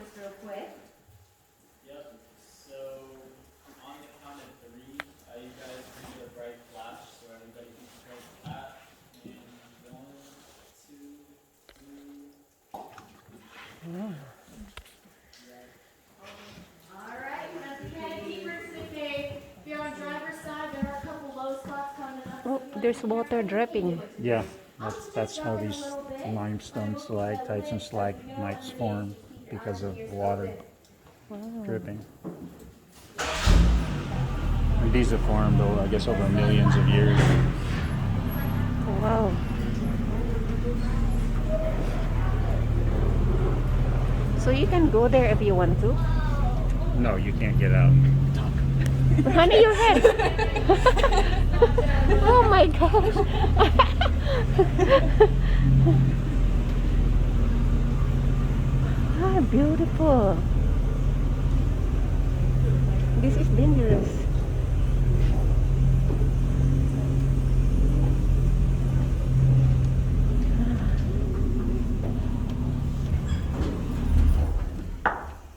us real quick. Yep. So on the count of three, you guys need a bright flash so everybody can strike that. And 1, 2, 3. Oh. Alright, as we head deeper into the cave, if you're on driver's side, there are a couple low spots coming up. Oh, there's water dripping. Yeah, that's how these limestone stalactites and stalagmites form because of water dripping. And these have formed, I guess, over millions of years. Wow. So you can go there if you want to. No, you can't get out. Honey, your head. Oh my gosh. Ah, beautiful. This is dangerous.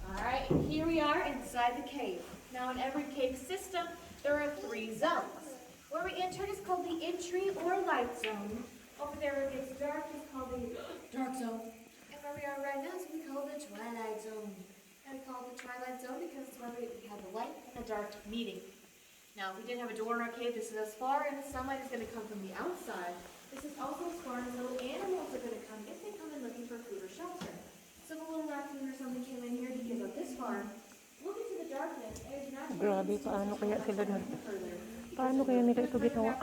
Alright, here we are inside the cave. Now in every cave system, there are 3 zones. Where we entered is called the entry or light zone. Over there where it gets dark is called the dark zone. And where we are right now is what we call the twilight zone. And we call it the twilight zone because it's where we have the light and the dark meeting. Now if we didn't have a door in our cave, this is as far and the sunlight is going to come from the outside. This is also as far as little animals are going to come if they come in looking for food or shelter. So if a little raccoon or something came in here to give up this far, look into the darkness and it's not Grabe, paano kaya sila nag... Paano kaya nila ito ginawa?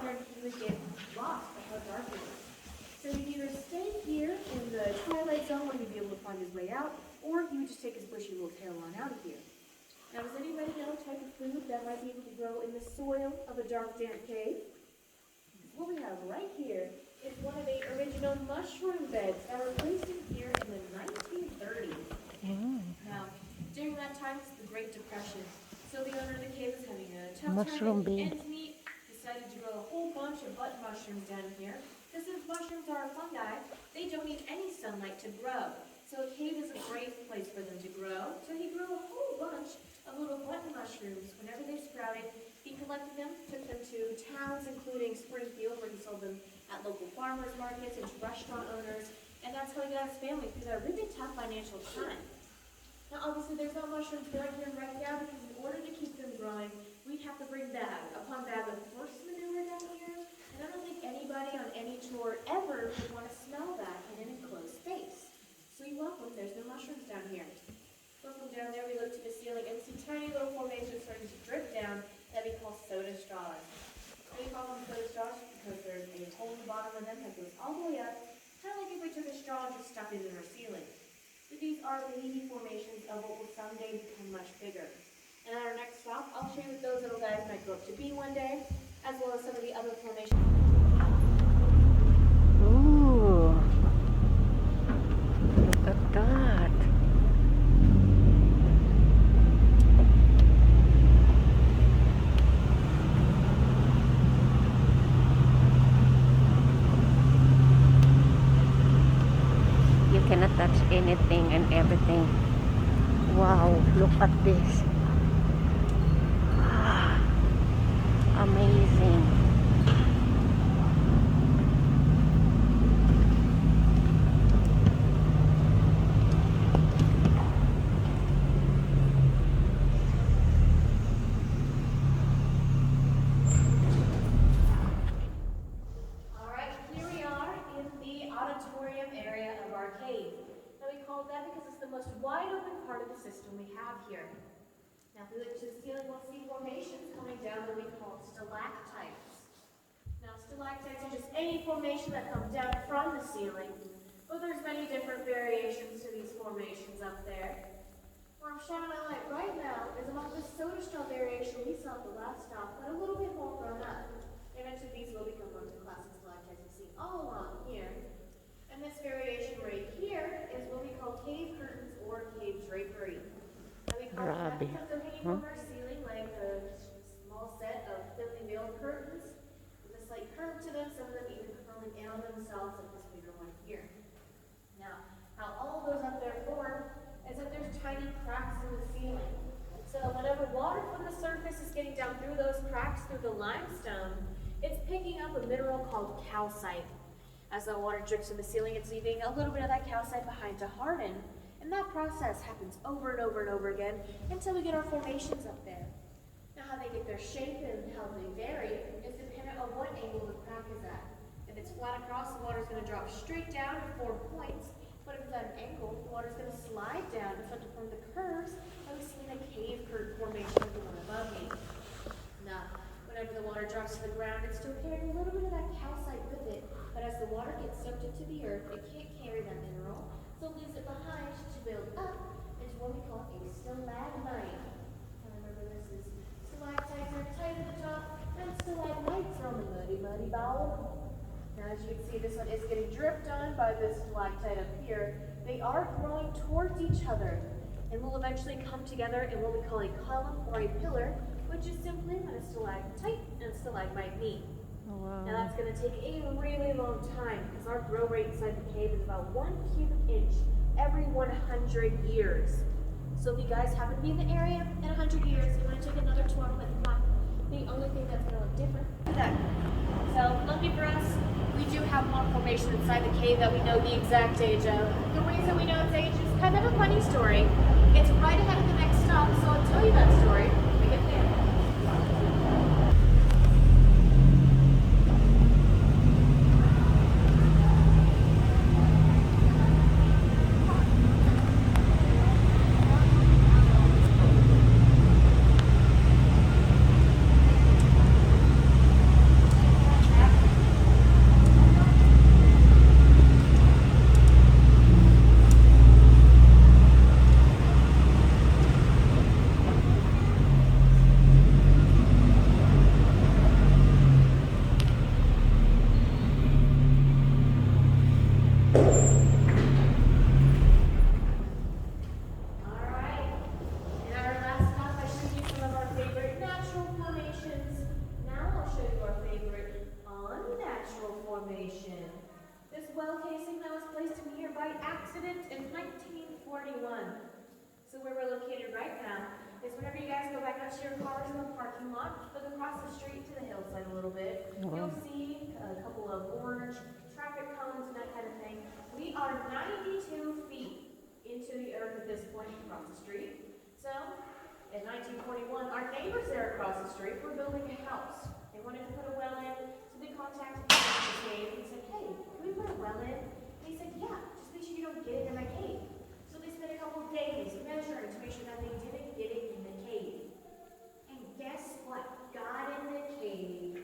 So you can either stay here in the twilight zone where you'd be able to find his way out, or you would just take his bushy little tail on out of here. Now, does anybody know the type of food that might be able to grow in the soil of a dark, damp cave? What we have right here is one of the original mushroom beds that were placed in here in the 1930s. Now, during that time, it's the Great Depression. So the owner of the cave was having a tough Mushroom time making bed. ends meet, decided to grow a whole bunch of button mushrooms down here. Because since mushrooms are fungi, they don't need any sunlight to grow. So a cave is a great place for them to grow. So he grew a whole bunch of little button mushrooms. Whenever they sprouted, he collected them, took them to towns, including Springfield, where he sold them at local farmers markets and to restaurant owners. And that's how he got his family through that really tough financial time. Now, obviously, there's no mushrooms growing here right now because in order to keep them growing, we'd have to bring bag upon bag of horse manure down here. And I don't think anybody on any tour ever would want to smell that in an enclosed space. So you're welcome, there's no mushrooms down here. But from down there, we look to the ceiling and see tiny little formations starting to drip down that we call soda straws. And we call them soda straws because there's a hole in the bottom of them that goes all the way up, kind of like if we took a straw and just stuck it in our ceiling. So these are baby formations of what will someday become much bigger. And at our next stop, I'll show you what those little guys might grow up to be one day, as well as some of the other formations. Ooh. Look at that. You cannot touch anything and everything. Wow, look at this. Ah, amazing. Alright, here we are in the auditorium area of our cave. Now we call it that because it's the most wide open part of the system we have here. Now if we look to the ceiling, we'll see formations coming down that we call stalactites. Now stalactites are just any formation that comes down from the ceiling, but there's many different variations to these formations up there. Where I'm shining my light right now is among the soda straw variation we saw at the last stop, but a little bit more grown up. Eventually these will become one of the classic stalactites we see all along here. And this variation right here is what we call cave curtains or cave drapery. Now we call that Grabe. because they're hanging from our ceiling like a small set of thinly veiled curtains with a slight curve to them, some of them even curling in on themselves like this bigger one here. Now, how all of those up there form is that there's tiny the water from the surface is getting down through those cracks through the limestone. It's picking up a mineral called calcite. As the water drips from the ceiling, it's leaving a little bit of that calcite behind to harden. And that process happens over and over and over again until we get our formations up there. Now how they get their shape and how they vary is dependent on what angle the crack is at. If it's flat across, the water is going to drop straight down to form points. But if it's at an angle, the water is going to slide down and start to form the curves that we see in the cave curve formation of the one above me. Now, whenever the water drops to the ground, it's still carrying a little bit of that calcite with it. But as the water gets soaked into the earth, it can't carry that mineral, so it leaves it behind to build up into what we call a stalagmite. Now remember, this is stalactites are tight at the top, and stalagmites are on the muddy bottom. Now, as you can see, this one is getting dripped on by this stalactite up here. They are growing towards each other and will eventually come together in what we call a column or a pillar, which is simply when a stalactite and a stalagmite meet. Oh, wow. Now, that's going to take a really long time because our grow rate inside the cave is about 1 cubic inch every 100 years. So if you guys happen to be in the area in 100 years, you want to take another tour with mine. The only thing that's going to look different is that. So, lucky for us, we do have more formation inside the cave that we know the exact age of. The reason we know its age is kind of a funny story. It's right ahead of the next stop, so I'll tell you that story when we get there. So where we're located right now is whenever you guys go back out to your cars in the parking lot, look across the street to the hillside a little bit, you'll see a couple of orange traffic cones and that kind of thing. We are 92 feet into the earth at this point across the street. So, in 1941, our neighbors there across the street were building a house. They wanted to put a well in, so they contacted the cave and said, hey, can we put a well in? And they said, yeah, just make sure you don't get it in my cave. So they spent a couple of days measuring to make sure that they didn't get it in the cave. And guess what? Got in the cave.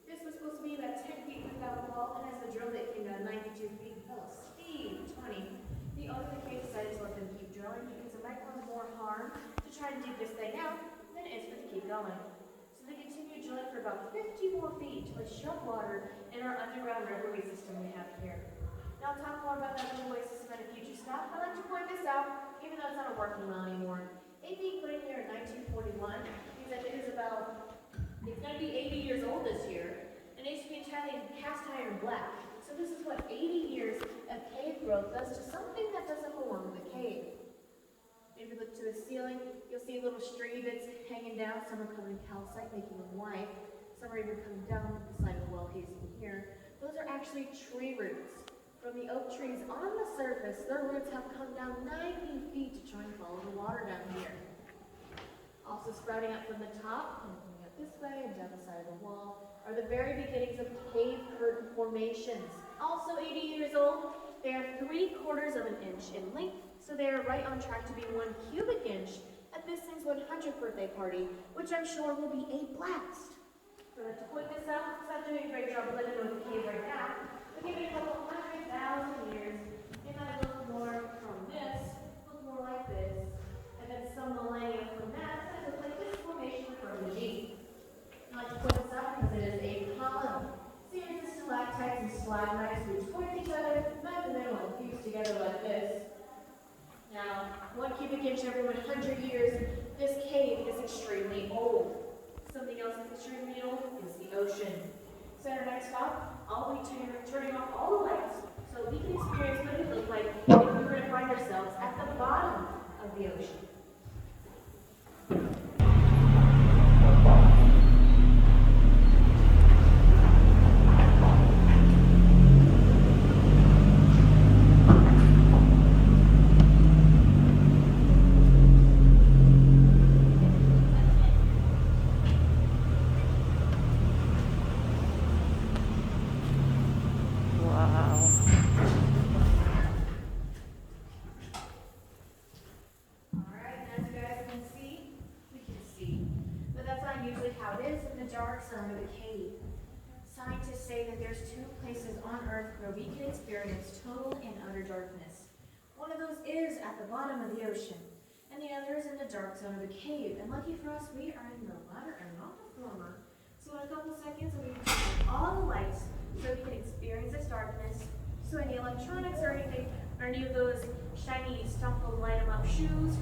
This was supposed to be about 10 feet without the wall, and as the drill bit came down 92 feet, fell asleep 20. The owner of the cave decided to let them keep drilling because it might cause more harm to try to dig this thing out than it is for it to keep going. So they continued drilling for about 50 more feet until they struck water in our underground riverway system we have here. Now I'll talk more about that riverway system at a future stop. I'd like to point this out, even though it's not a working well anymore. It being put in here in 1941 means that it is about, it's going to be 80 years old this year, and it used to be entirely cast iron black. So this is what 80 years of cave growth does to something that doesn't belong to the cave. If you look to the ceiling, you'll see little stray bits hanging down. Some are covered in calcite, making them white. Some are even coming down the side of the well casing here. Those are actually tree roots. From the oak trees on the surface, their roots have come down 90 feet to try and follow the water down here. Also sprouting up from the top, and coming up this way and down the side of the wall, are the very beginnings of cave curtain formations. Also 80 years old, they are 3/4 of an inch in length, so they are right on track to be 1 cubic inch at this thing's 100th birthday party, which I'm sure will be a blast. So to point this out, it's not doing a great job blending with the cave right now. But give it a couple 100,000 years, it might look more from this, look more like this, and then some millennia from that, it might look like this formation from the G. I like to point this out because it is a column. Series of stalactites and stalagmites which point each other, met in the middle, and fuse together like this. Now, 1 cubic inch every 100 years, this cave is extremely old. Something else that's extremely old is the ocean. So at our next stop, I'll be turning off all the lights so we can experience what it would look like if we were to find ourselves at the bottom of the ocean. how it is in the dark zone of the cave. Scientists say that there's two places on Earth where we can experience total and utter darkness. One of those is at the bottom of the ocean, and the other is in the dark zone of the cave. And lucky for us, we are in the latter and not the former. So in a couple seconds, we'll be turning all the lights so we can experience this darkness. So any electronics or anything, or any of those shiny stump them, light 'em up shoes,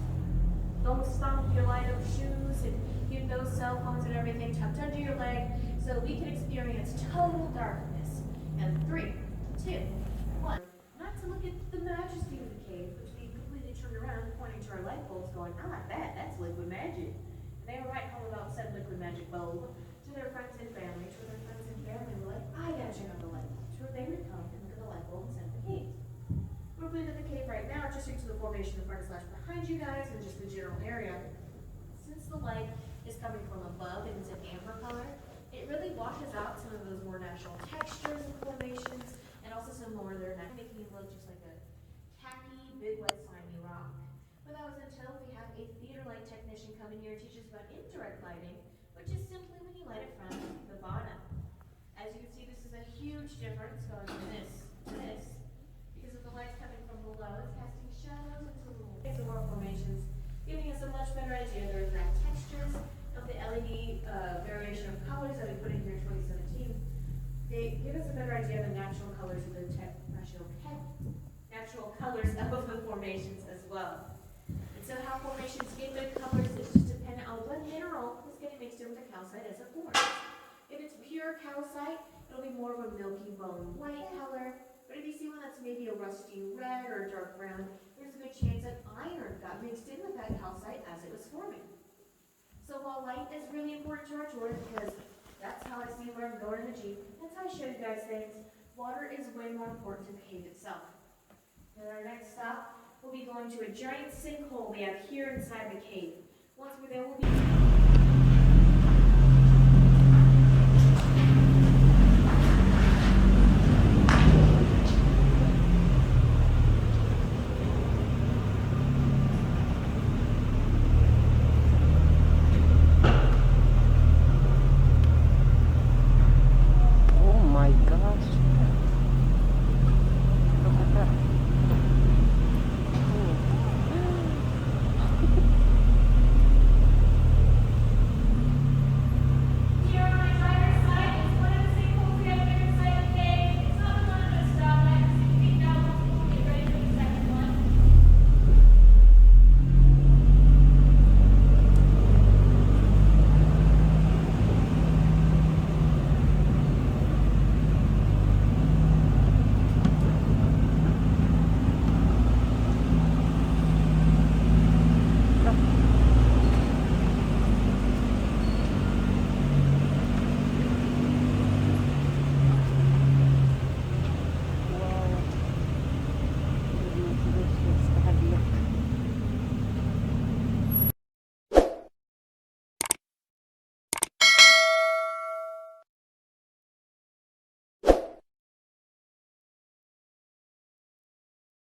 don't stomp your light up shoes, and keep those cell phones and everything tucked under your leg so we can experience total darkness. And 3, 2, 1. Not to look at the majesty of the cave, which we completely turned around, pointing to our light bulbs, going, I like that, that's liquid magic. And they were right all about said liquid magic bulb to their friends and family, were like, I gotta check out the light bulb. So they would come and look at the light bulb and the cave. We're moving to the cave right now, just due to the formation of front slash behind you guys and just the general area. Since the light is coming from above and it's an amber color, it really washes out some of those more natural textures and formations, and also some more of their natural, making it look just like a tacky, big, wet, slimy rock. But that was until we have a theater light technician come in here and teach us about indirect lighting, which is simply when you light it from the bottom. As you can see, this is a huge difference going from this to this. Because of the lights coming from below, it's casting shadows into little more formations, giving us a much better idea of the exact textures of the LED variation of colors that we put in here in 2017. They give us a better idea of the natural colors of the natural colors of the formations as well. And so how formations get good colors is just dependent on what mineral is getting mixed in with the calcite as it forms. If it's pure calcite, it'll be more of a milky bone white color. But if you see one that's maybe a rusty red or a dark brown, there's a good chance that iron got mixed in with that calcite as it was forming. So while light is really important to our tour, because that's how I see where I'm going in the Jeep, that's how I show you guys things, water is way more important to the cave itself. And our next stop, we'll be going to a giant sinkhole we have here inside the cave. Once we're there, we'll be